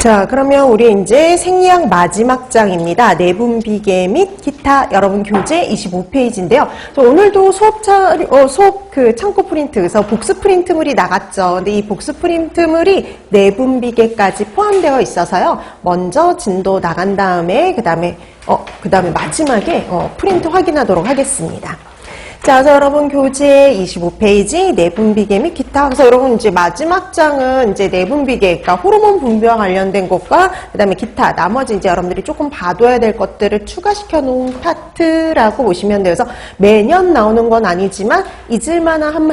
자, 그러면 우리 이제 생리학 마지막 장입니다. 내분비계 및 기타 여러분 교재 25페이지인데요. 오늘도 수업 그 창고 프린트에서 복수 프린트물이 나갔죠. 근데 이 복수 프린트물이 내분비계까지 포함되어 있어서요. 먼저 진도 나간 다음에 그다음에 마지막에 프린트 확인하도록 하겠습니다. 자, 그래서 여러분 교재 25페이지 내분비계 및 기타. 그래서 여러분 이제 마지막 장은 이제 내분비계, 그러니까 호르몬 분비와 관련된 것과 그다음에 기타, 나머지 이제 여러분들이 조금 봐둬야 될 것들을 추가시켜 놓은 파트라고 보시면 돼요. 그래서 매년 나오는 건 아니지만 잊을만하면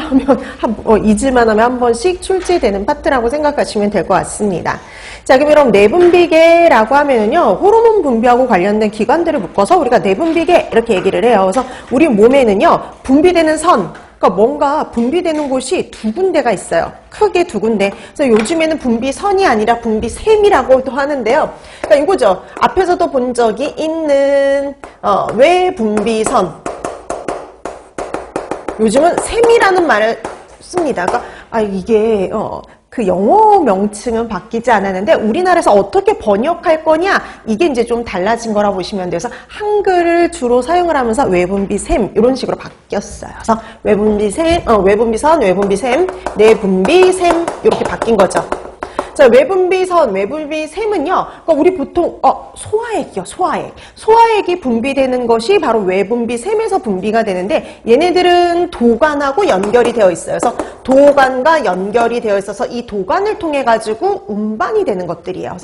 한 번씩 출제되는 파트라고 생각하시면 될 것 같습니다. 자, 그럼 여러분 내분비계라고 하면은요, 호르몬 분비하고 관련된 기관들을 묶어서 우리가 내분비계 이렇게 얘기를 해요. 그래서 우리 몸에는요, 분비되는 선, 그러니까 뭔가 분비되는 곳이 두 군데가 있어요. 크게 두 군데. 그래서 요즘에는 분비선이 아니라 분비샘이라고도 하는데요. 그러니까 이거죠. 앞에서도 본 적이 있는 외분비선. 요즘은 샘이라는 말을 씁니다. 그러니까 이게 그 영어 명칭은 바뀌지 않았는데 우리나라에서 어떻게 번역할 거냐, 이게 이제 좀 달라진 거라 보시면 돼요. 그래서 한글을 주로 사용을 하면서 외분비샘 이런 식으로 바뀌었어요. 그래서 외분비선, 외분비샘, 내분비샘 이렇게 바뀐 거죠. 자, 외분비선, 외분비샘은요, 그러니까 우리 보통 소화액이요, 소화액. 소화액이 분비되는 것이 바로 외분비샘에서 분비가 되는데 얘네들은 도관하고 연결이 되어 있어요. 그래서 도관과 연결이 되어 있어서 이 도관을 통해 가지고 운반이 되는 것들이에요.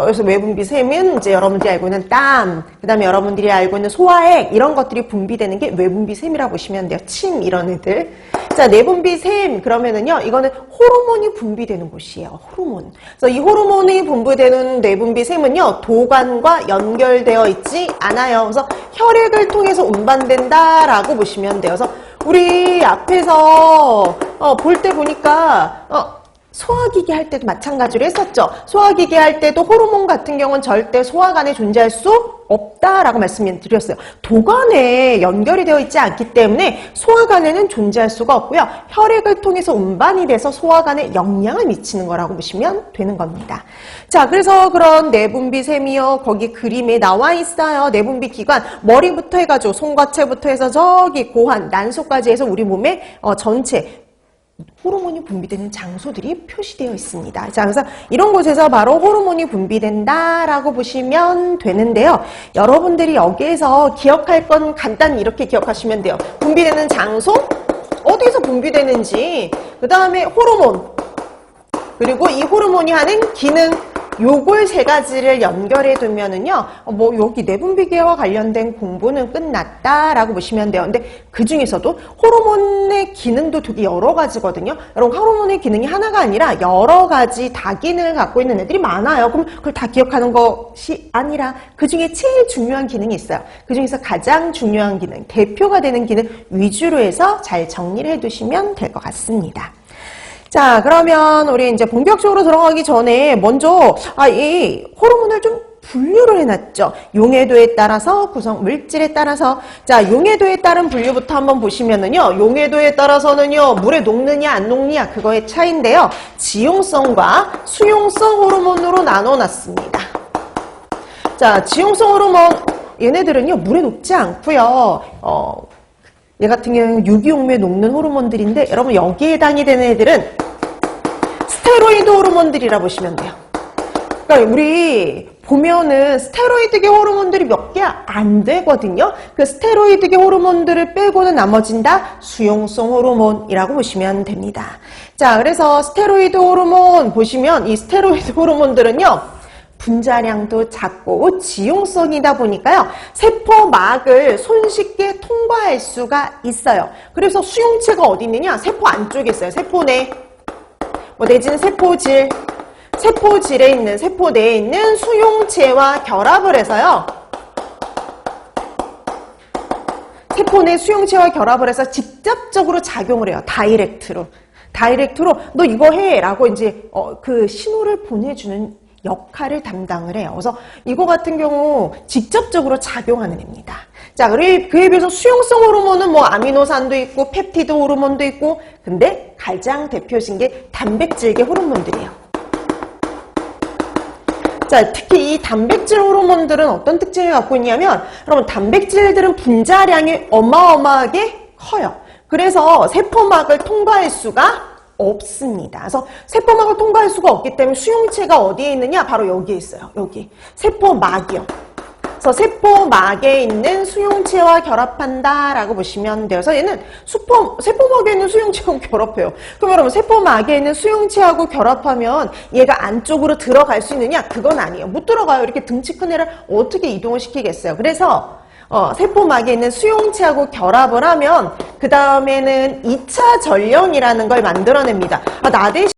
그래서 외분비샘은 이제 여러분들이 알고 있는 땀, 그다음에 여러분들이 알고 있는 소화액 이런 것들이 분비되는 게 외분비샘이라고 보시면 돼요. 침 이런 애들. 자, 내분비샘 그러면은요, 이거는 호르몬이 분비되는 곳이에요. 호르몬. 그래서 이 호르몬이 분비되는 내분비샘은요, 도관과 연결되어 있지 않아요. 그래서 혈액을 통해서 운반된다라고 보시면 돼요. 그래서 우리 앞에서 볼 때 보니까 소화기계 할 때도 마찬가지로 했었죠. 소화기계 할 때도 호르몬 같은 경우는 절대 소화관에 존재할 수 없다라고 말씀드렸어요. 도관에 연결이 되어 있지 않기 때문에 소화관에는 존재할 수가 없고요. 혈액을 통해서 운반이 돼서 소화관에 영향을 미치는 거라고 보시면 되는 겁니다. 자, 그래서 그런 내분비샘이요, 거기 그림에 나와 있어요. 내분비기관, 머리부터 해가지고 송과체부터 해서 저기 고환, 난소까지 해서 우리 몸의 전체 호르몬이 분비되는 장소들이 표시되어 있습니다. 자, 그래서 이런 곳에서 바로 호르몬이 분비된다라고 보시면 되는데요. 여러분들이 여기에서 기억할 건 간단히 이렇게 기억하시면 돼요. 분비되는 장소, 어디서 분비되는지, 그 다음에 호르몬, 그리고 이 호르몬이 하는 기능, 요걸 세 가지를 연결해 두면은요, 여기 내분비계와 관련된 공부는 끝났다라고 보시면 돼요. 근데 그 중에서도 호르몬의 기능도 되게 여러 가지거든요. 여러분, 호르몬의 기능이 하나가 아니라 여러 가지 다기능을 갖고 있는 애들이 많아요. 그럼 그걸 다 기억하는 것이 아니라 그 중에 제일 중요한 기능이 있어요. 그 중에서 가장 중요한 기능, 대표가 되는 기능 위주로 해서 잘 정리를 해 두시면 될 것 같습니다. 자, 그러면 우리 이제 본격적으로 들어가기 전에 먼저 이 호르몬을 좀 분류를 해놨죠. 용해도에 따라서, 구성 물질에 따라서. 자, 용해도에 따른 분류부터 한번 보시면은요, 용해도에 따라서는요, 물에 녹느냐 안 녹느냐 그거의 차이인데요, 지용성과 수용성 호르몬으로 나눠놨습니다. 자, 지용성 호르몬, 얘네들은요 물에 녹지 않고요. 얘 같은 경우는 유기용매에 녹는 호르몬들인데, 여러분 여기에 해당이 되는 애들은 스테로이드 호르몬들이라 보시면 돼요. 그러니까 우리 보면은 스테로이드계 호르몬들이 몇 개 안 되거든요. 그 스테로이드계 호르몬들을 빼고는 나머진 다 수용성 호르몬이라고 보시면 됩니다. 자, 그래서 스테로이드 호르몬 보시면 이 스테로이드 호르몬들은요, 분자량도 작고 지용성이다 보니까요, 세포막을 손쉽게 통과할 수가 있어요. 그래서 수용체가 어디 있느냐? 세포 안쪽에 있어요. 세포 내, 내지는 세포질, 세포질에 있는, 세포 내에 있는 수용체와 결합을 해서요, 세포 내 수용체와 결합을 해서 직접적으로 작용을 해요. 다이렉트로 너 이거 해 라고 이제 그 신호를 보내주는 역할을 담당을 해요. 그래서 이거 같은 경우 직접적으로 작용하는 애입니다. 자, 그에 비해서 수용성 호르몬은 아미노산도 있고 펩티드 호르몬도 있고, 근데 가장 대표적인 게 단백질계 호르몬들이에요. 자, 특히 이 단백질 호르몬들은 어떤 특징을 갖고 있냐면, 여러분, 단백질들은 분자량이 어마어마하게 커요. 그래서 세포막을 통과할 수가 없습니다. 그래서 세포막을 통과할 수가 없기 때문에 수용체가 어디에 있느냐? 바로 여기에 있어요. 여기. 세포막이요. 그래서 세포막에 있는 수용체와 결합한다라고 보시면 돼요. 그래서 얘는 세포막에 있는 수용체하고 결합해요. 그럼 여러분, 세포막에 있는 수용체하고 결합하면 얘가 안쪽으로 들어갈 수 있느냐? 그건 아니에요. 못 들어가요. 이렇게 등치 큰 애를 어떻게 이동을 시키겠어요? 그래서 세포막에 있는 수용체하고 결합을 하면 그 다음에는 2차 전령이라는 걸 만들어냅니다. 나 대신